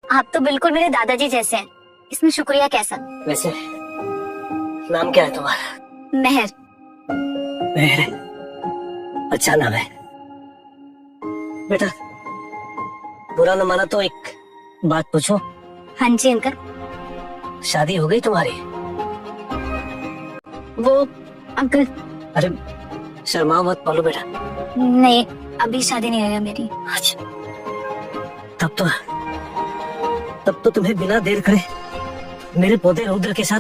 आप तो बिल्कुल मेरे दादाजी जैसे हैं। इसमें शुक्रिया कैसा? वैसे नाम क्या है तुम्हारा? मेहर। मेहर, अच्छा नाम है बेटा। बुरा न माना तो एक बात पूछो? हाँ जी अंकल। शादी हो गई तुम्हारी? वो अंकल। अरे शर्मा मत बोलो बेटा। नहीं, अभी शादी नहीं हुई है मेरी। अच्छा, तब तो तुम्हें बिना देर करे मेरे पौधे रुद्र के साथ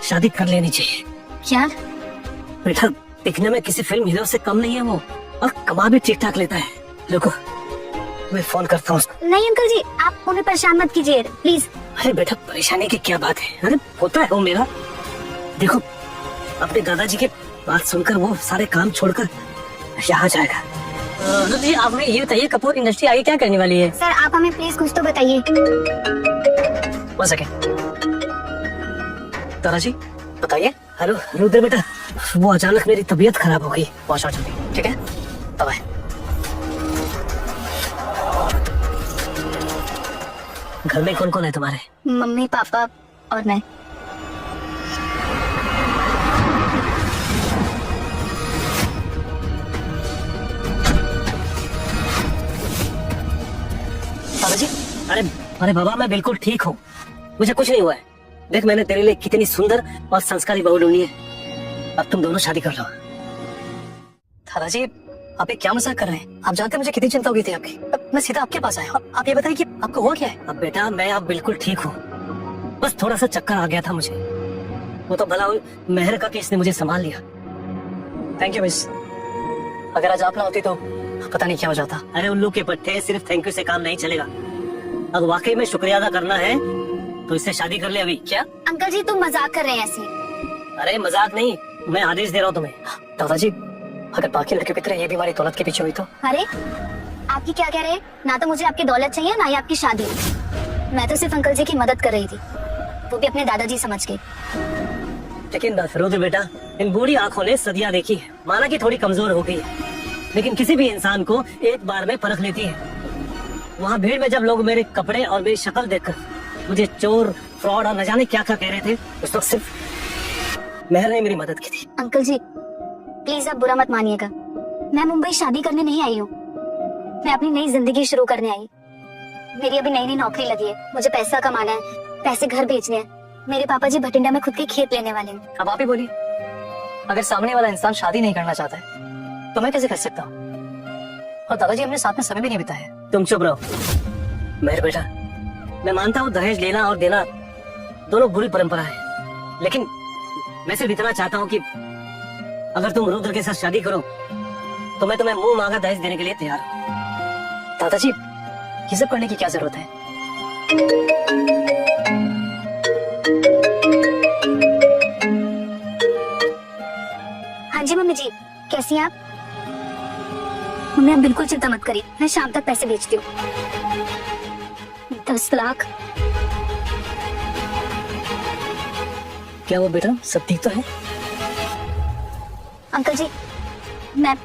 शादी कर लेनी चाहिए। क्या? बेटा दिखने में किसी फिल्म हीरो से कम नहीं है वो, और कमा भी ठीक ठाक लेता है। रुको मैं फोन करता हूँ उसको। नहीं अंकल जी, आप उन्हें परेशान मत कीजिए प्लीज। अरे बेटा परेशानी की क्या बात है, अरे होता है वो मेरा। देखो अपने दादाजी के बात सुनकर वो सारे काम छोड़कर यहाँ जाएगा। जी आपने ये बताइए कपूर इंडस्ट्री आगे क्या करने वाली है? सर आप हमें प्लीज कुछ तो बताइए। हो सके दादाजी बताइए। हेलो रुद्र बेटा, वो अचानक मेरी तबीयत खराब हो गई, पहुंचा जल्दी। ठीक है बाय। घर में कौन कौन है तुम्हारे? मम्मी पापा और मैं। दादाजी अरे बाबा मैं बिल्कुल ठीक हूँ, मुझे कुछ नहीं हुआ है। देख मैंने तेरे लिए कितनी सुंदर और संस्कारी बहू ढूंढी है, अब तुम दोनों शादी कर लो। दादाजी आप ये क्या मजाक कर रहे हैं? आप जानते हैं मुझे कितनी चिंता हो गई थी आपकी, अब मैं सीधा आपके पास आया। आप ये बताइए कि आपको हुआ क्या है? अब बेटा मैं अब बिल्कुल ठीक हूँ, बस थोड़ा सा चक्कर आ गया था मुझे। वो तो भला मेहर का केस ने मुझे संभाल लिया। थैंक यू मिस, अगर आज आप ना होती तो पता नहीं क्या हो जाता। अरे उल्लू के पट्टे, सिर्फ थैंक यू से काम नहीं चलेगा। अब वाकई में शुक्रिया अदा करना है तो इससे शादी कर ले अभी। क्या अंकल जी तुम मजाक कर रहे हैं ऐसे? अरे मजाक नहीं, मैं आदेश दे रहा हूँ तुम्हें। दादाजी अगर बाकी लड़कियों की तरह ये भी हमारी दौलत के पीछे हुई तो? अरे आपकी क्या कह रहे हैं? ना तो मुझे आपकी दौलत चाहिए ना ही आपकी शादी। मैं तो सिर्फ अंकल जी की मदद कर रही थी, वो भी अपने दादाजी समझ के। लेकिन रुद्र बेटा इन बूढ़ी आंखों ने सदियां देखी है, माना कि थोड़ी कमजोर हो गई है, लेकिन किसी भी इंसान को एक बार में परख लेती है। वहाँ भीड़ में जब लोग मेरे कपड़े और मेरी शक्ल देखकर मुझे चोर, फ्रॉड और न जाने क्या क्या कह रहे थे, उस वक्त सिर्फ मेहर ने मेरी मदद की थी। अंकल जी प्लीज आप बुरा मत मानिएगा, मैं मुंबई शादी करने नहीं आई हूँ, मैं अपनी नई जिंदगी शुरू करने आई। मेरी अभी नई नई नौकरी लगी है, मुझे पैसा कमाना है, पैसे घर भेजने हैं। मेरे पापा जी भटिंडा में खुद के खेत लेने वाले हैं। अब आप ही बोलिए, अगर सामने वाला इंसान शादी नहीं करना चाहता है तो मैं कैसे कर सकता हूँ? और दादाजी हमने साथ में समय भी नहीं बिताया। तुम चुप रहो मेहर बेटा, मैं मानता हूँ दहेज लेना और देना दोनों बुरी परंपरा है, लेकिन मैं सिर्फ इतना चाहता हूँ कि अगर तुम रुद्र के साथ शादी करो तो मैं तुम्हें मुंह मांगा दहेज देने के लिए तैयार हूँ। दादाजी ये सब करने की क्या जरूरत है? हाँ जी मम्मी जी, कैसी हैं आप? मम्मी आप बिल्कुल चिंता मत करिए, मैं शाम तक पैसे भेजती हूँ। 10 लाख। क्या वो बेटा सब ठीक तो है? अंकल जी मैं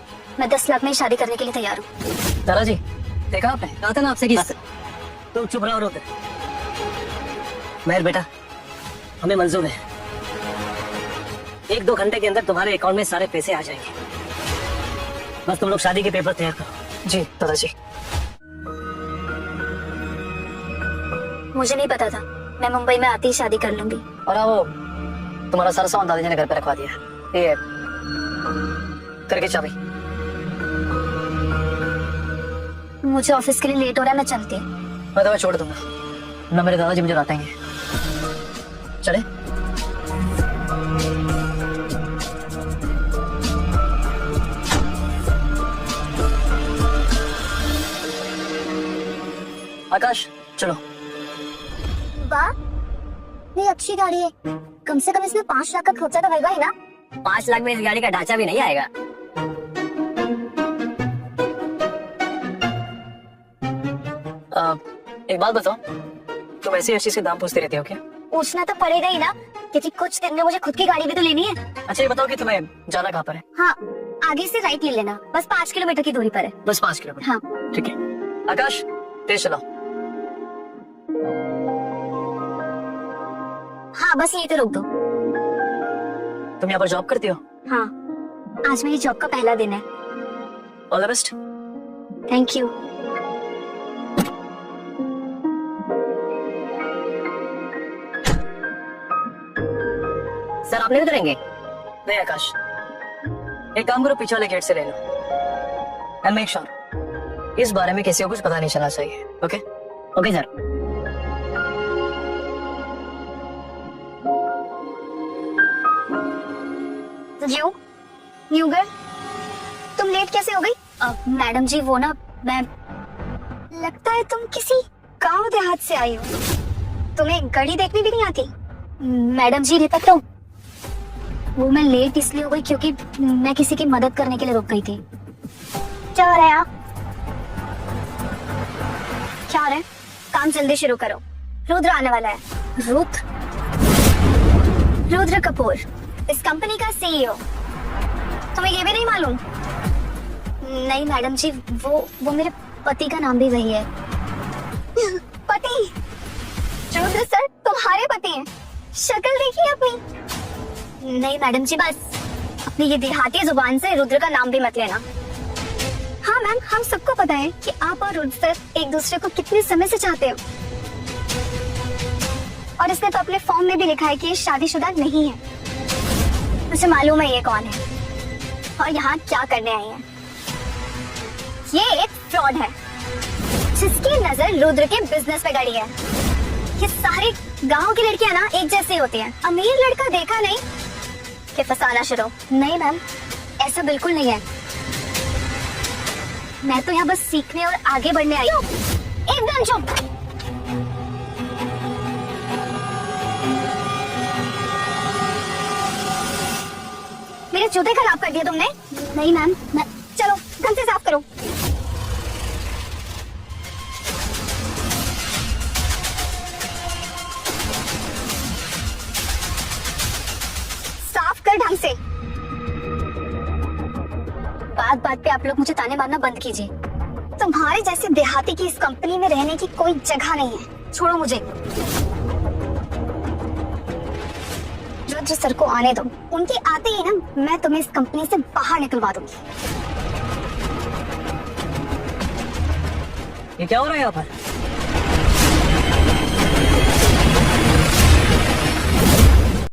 10 लाख में ही शादी करने के लिए तैयार हूँ। दादाजी देखा आपने, कहा था ना आपसे कि तुम चुप रहो रोते। मेहर बेटा हमें मंजूर है, 1-2 घंटे के अंदर तुम्हारे अकाउंट में सारे पैसे आ जाएंगे, बस तुम लोग शादी के पेपर तैयार करो। जी दादाजी। मुझे नहीं पता था, मैं मुंबई में आती ही शादी कर लूंगी। और वो तुम्हारा सारा सामान दादाजी ने घर पे रखवा दिया, ये करके चाबी। मुझे ऑफिस के लिए लेट हो रहा है, मैं चलती हूँ। मैं तुम्हें छोड़ दूंगा ना, मेरे दादाजी मुझे बताएंगे। चले? आकाश चलो। वाह ये अच्छी गाड़ी है, कम से कम इसमें 5 लाख का खर्चा तो होगा ही ना। 5 लाख में इस गाड़ी का ढांचा भी नहीं आएगा। एक बात बताओ, तुम ऐसी हर चीज के दाम पूछते रहते हो क्या? पूछना तो पड़ेगा ही ना, क्योंकि कुछ दिन में मुझे खुद की गाड़ी भी तो लेनी है। अच्छा ये बताओ कि तुम्हें जाना कहाँ पर है? हाँ आगे से राइट ले लेना, बस 5 किलोमीटर की दूरी पर है। बस 5 किलोमीटर। हाँ ठीक है। आकाश तेज चलाओ। हाँ बस यही तो रोक दो। तुम यहाँ पर जॉब करती हो? हाँ, आज मेरी जॉब का पहला दिन है। All the best. Thank you. Sir आप नहीं उतरेंगे? नहीं आकाश, एक काम करो, पीछे वाले गेट से ले लो। एंड मेक श्योर इस बारे में किसी को कुछ पता नहीं चलना चाहिए। Okay? Okay sir. New girl, तुम लेट कैसे हो गई? मैडम जी वो ना, मैं लगता है तुम किसी गांव देहात से आई हो। तुम्हें घड़ी देखनी भी नहीं आती? मैडम जी रिपक लो, वो मैं लेट इसलिए हो गई क्योंकि मैं किसी की मदद करने के लिए रुक गई थी। क्या हो रहा है? क्या हो रहा है? काम जल्दी शुरू करो, रुद्र आने वाला है। रुद्र कपूर, इस कंपनी का सीईओ। तुम्हें ये भी नहीं मालूम? नहीं मैडम जी, वो मेरे पति का नाम भी वही है। पति? रुद्र सर तुम्हारे पति हैं? शक्ल देखिए अपनी। नहीं मैडम जी, बस अपनी ये देहाती जुबान से रुद्र का नाम भी मत लेना। हाँ मैम, हम सबको पता है कि आप और रुद्र सर एक दूसरे को कितने समय से चाहते हो, और इसने तो अपने फॉर्म में भी लिखा है कि ये शादीशुदा नहीं है। मुझे मालूम है ये कौन है और यहाँ क्या करने आई है। ये एक फ्रॉड है जिसकी नजर रुद्र के बिजनेस पे गड़ी है। ये सारी गांव की लड़कियां ना एक जैसी होती हैं। अमीर लड़का देखा नहीं कि फंसाना शुरू। नहीं मैम, ऐसा बिल्कुल नहीं है। मैं तो यहाँ बस सीखने और आगे बढ़ने आई हूँ। एकदम चुप। मेरे जूते खराब कर दिए तुमने। नहीं मैम, चलो ढंग से साफ करो। साफ कर ढंग से। बात बात पे आप लोग मुझे ताने मारना बंद कीजिए। तुम्हारे जैसे देहाती की इस कंपनी में रहने की कोई जगह नहीं है। छोड़ो मुझे। रुद्र सर को आने दो, उनके आते ही ना मैं तुम्हें इस कंपनी से बाहर निकलवा दूंगी। ये क्या हो रहा है यहाँ पर?